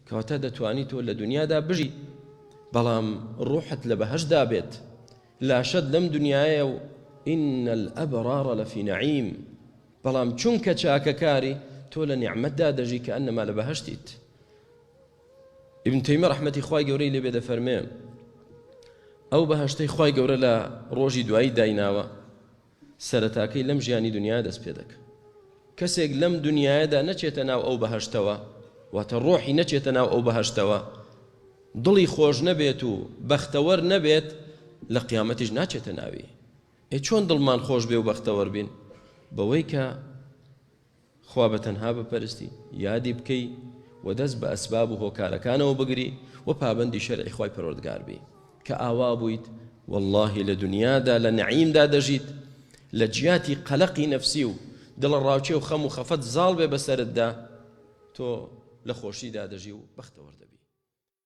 کەواتە دەتوانی تۆ لە دنیادا بژی بەڵام ڕوحت لە بەهەشدا بێت لاشەت لەم دنیایە و ئین الئەبرارە لەفی نەعیم بەڵام چونکە چاکەکاری تۆ لە نیعمەتدا دەژی کە ئەنەما لە بەهەشتیت. ئیبن تەیمیە ڕەحمەتی خوای گەورەی لێبێ دەفەرمێ ئەو بەهەشتەی خوای گەورە لە ڕۆژی دوایی دایناوە سەرەتاکەی لەم ژیانی دنیا دەست پێ دەکە. کەسێک لەم دنیایەدا نەچێتە ناو ئەو بەهەشتەوە واتە ڕۆحی نەچێتە ناو ئەو بەهەشتەوە دڵی خۆش نەبێت و بەختەوەر نەبێت لە قیامەتیش ناچێتە ناوی. چۆن دڵمان خۆش بێ و بەختەوەر بین؟ بەوەی کە خوا بەتەنها بپەرستی یادی بکەی و دەست بە ئەسباب و هۆکارەکانەوە بگری و پابەندی شەرعی خوای پەروەردگار بی کە ئاوا بوویت واللهی لە دنیادا لە نەعیمدا دەژیت لە جیاتی قەلەقی نەفسی و دڵە ڕاوچێ و خەم و خەفەت زاڵ بێ بەسەرتدا تۆ لە خۆشیدا دەژی و بەختەوەر دەبی.